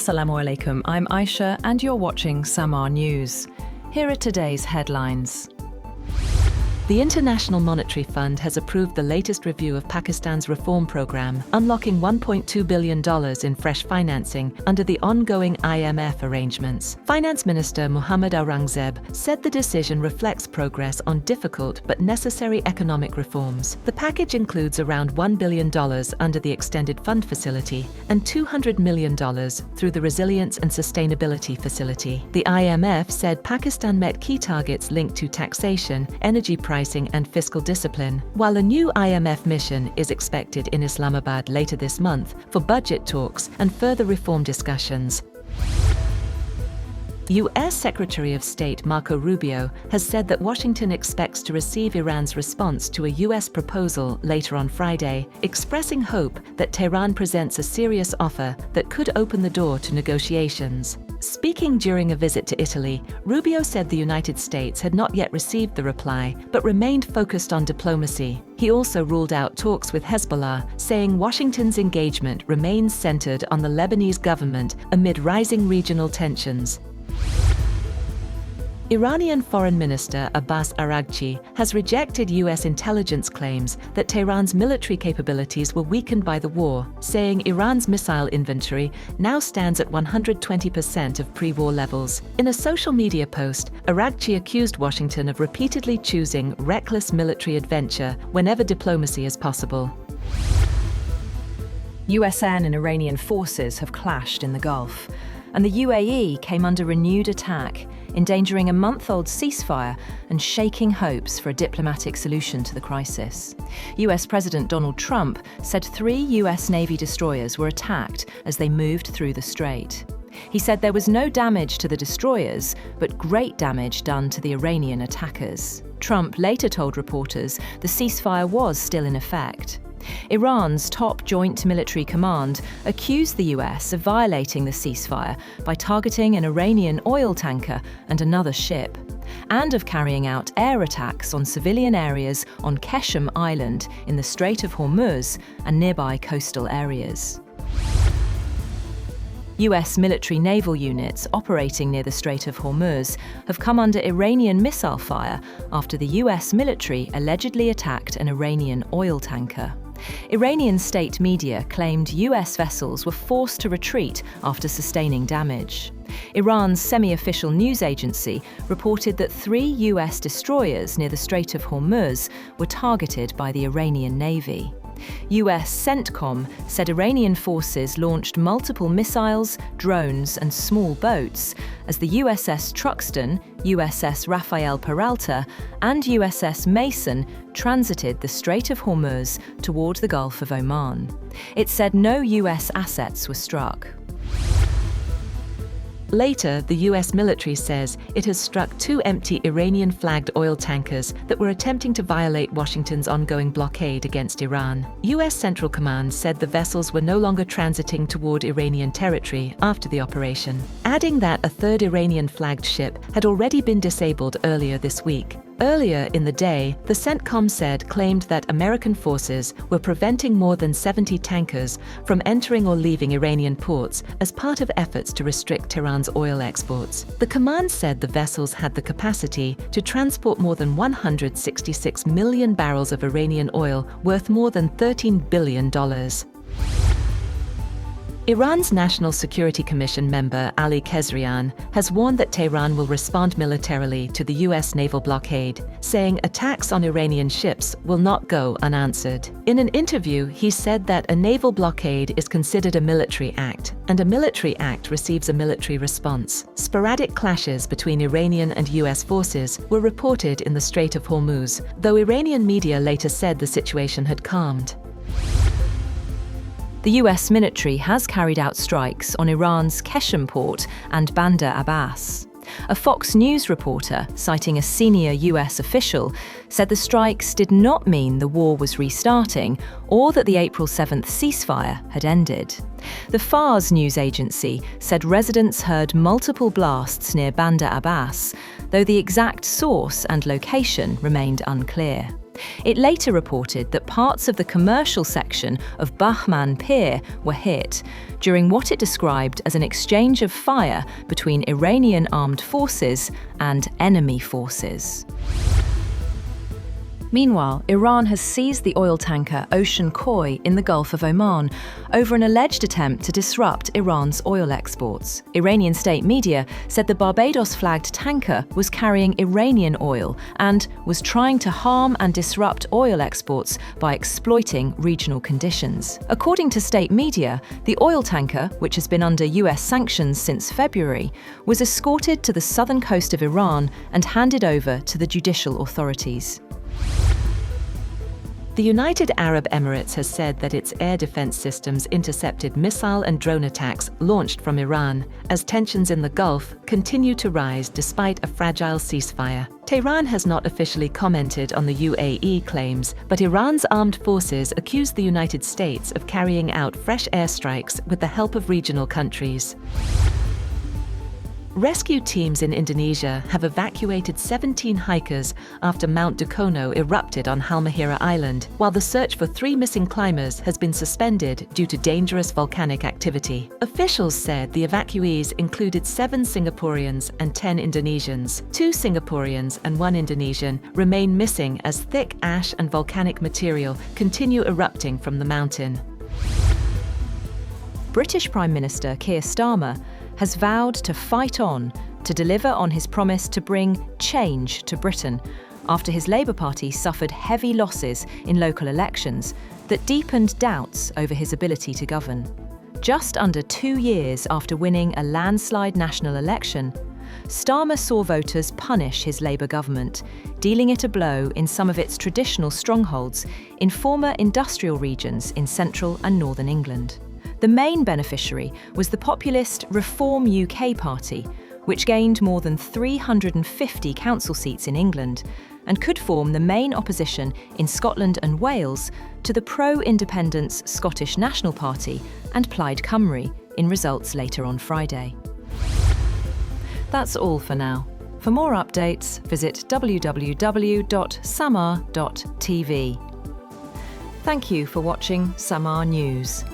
Assalamu alaikum, I'm Aisha and you're watching Samaa News. Here are today's headlines. The International Monetary Fund has approved the latest review of Pakistan's reform program, unlocking $1.2 billion in fresh financing under the ongoing IMF arrangements. Finance Minister Muhammad Aurangzeb said the decision reflects progress on difficult but necessary economic reforms. The package includes around $1 billion under the Extended Fund Facility and $200 million through the Resilience and Sustainability Facility. The IMF said Pakistan met key targets linked to taxation, energy pricing and fiscal discipline, while a new IMF mission is expected in Islamabad later this month for budget talks and further reform discussions. U.S. Secretary of State Marco Rubio has said that Washington expects to receive Iran's response to a U.S. proposal later on Friday, expressing hope that Tehran presents a serious offer that could open the door to negotiations. Speaking during a visit to Italy, Rubio said the United States had not yet received the reply, but remained focused on diplomacy. He also ruled out talks with Hezbollah, saying Washington's engagement remains centered on the Lebanese government amid rising regional tensions. Iranian Foreign Minister Abbas Araghchi has rejected U.S. intelligence claims that Tehran's military capabilities were weakened by the war, saying Iran's missile inventory now stands at 120% of pre-war levels. In a social media post, Araghchi accused Washington of repeatedly choosing reckless military adventure whenever diplomacy is possible. USN and Iranian forces have clashed in the Gulf, and the UAE came under renewed attack, endangering a month-old ceasefire and shaking hopes for a diplomatic solution to the crisis. US President Donald Trump said 3 US Navy destroyers were attacked as they moved through the strait. He said there was no damage to the destroyers, but great damage done to the Iranian attackers. Trump later told reporters the ceasefire was still in effect. Iran's top joint military command accused the US of violating the ceasefire by targeting an Iranian oil tanker and another ship, and of carrying out air attacks on civilian areas on Keshem Island in the Strait of Hormuz and nearby coastal areas. US military naval units operating near the Strait of Hormuz have come under Iranian missile fire after the US military allegedly attacked an Iranian oil tanker. Iranian state media claimed US vessels were forced to retreat after sustaining damage. Iran's semi-official news agency reported that 3 US destroyers near the Strait of Hormuz were targeted by the Iranian Navy. US CENTCOM said Iranian forces launched multiple missiles, drones and small boats as the USS Truxtun, USS Rafael Peralta and USS Mason transited the Strait of Hormuz toward the Gulf of Oman. It said no US assets were struck. Later, the US military says it has struck 2 empty Iranian-flagged oil tankers that were attempting to violate Washington's ongoing blockade against Iran. US Central Command said the vessels were no longer transiting toward Iranian territory after the operation, adding that a 3rd Iranian-flagged ship had already been disabled earlier this week. Earlier in the day, the CENTCOM claimed that American forces were preventing more than 70 tankers from entering or leaving Iranian ports as part of efforts to restrict Tehran's oil exports. The command said the vessels had the capacity to transport more than 166 million barrels of Iranian oil worth more than $13 billion. Iran's National Security Commission member Ali Kezrian has warned that Tehran will respond militarily to the US naval blockade, saying attacks on Iranian ships will not go unanswered. In an interview, he said that a naval blockade is considered a military act, and a military act receives a military response. Sporadic clashes between Iranian and US forces were reported in the Strait of Hormuz, though Iranian media later said the situation had calmed. The US military has carried out strikes on Iran's Keshem port and Bandar Abbas. A Fox News reporter, citing a senior US official, said the strikes did not mean the war was restarting or that the April 7th ceasefire had ended. The Fars news agency said residents heard multiple blasts near Bandar Abbas, though the exact source and location remained unclear. It later reported that parts of the commercial section of Bahman Pier were hit during what it described as an exchange of fire between Iranian armed forces and enemy forces. Meanwhile, Iran has seized the oil tanker Ocean Koi in the Gulf of Oman over an alleged attempt to disrupt Iran's oil exports. Iranian state media said the Barbados-flagged tanker was carrying Iranian oil and was trying to harm and disrupt oil exports by exploiting regional conditions. According to state media, the oil tanker, which has been under US sanctions since February, was escorted to the southern coast of Iran and handed over to the judicial authorities. The United Arab Emirates has said that its air defense systems intercepted missile and drone attacks launched from Iran, as tensions in the Gulf continue to rise despite a fragile ceasefire. Tehran has not officially commented on the UAE claims, but Iran's armed forces accuse the United States of carrying out fresh airstrikes with the help of regional countries. Rescue teams in Indonesia have evacuated 17 hikers after Mount Dukono erupted on Halmahera Island, while the search for 3 missing climbers has been suspended due to dangerous volcanic activity. Officials said the evacuees included 7 Singaporeans and 10 Indonesians. 2 Singaporeans and 1 Indonesian remain missing as thick ash and volcanic material continue erupting from the mountain. British Prime Minister Keir Starmer has vowed to fight on to deliver on his promise to bring change to Britain after his Labour Party suffered heavy losses in local elections that deepened doubts over his ability to govern. Just under 2 years after winning a landslide national election, Starmer saw voters punish his Labour government, dealing it a blow in some of its traditional strongholds in former industrial regions in central and northern England. The main beneficiary was the populist Reform UK Party, which gained more than 350 council seats in England and could form the main opposition in Scotland and Wales to the pro-independence Scottish National Party and Plaid Cymru in results later on Friday. That's all for now. For more updates, visit www.samaa.tv. Thank you for watching Samaa News.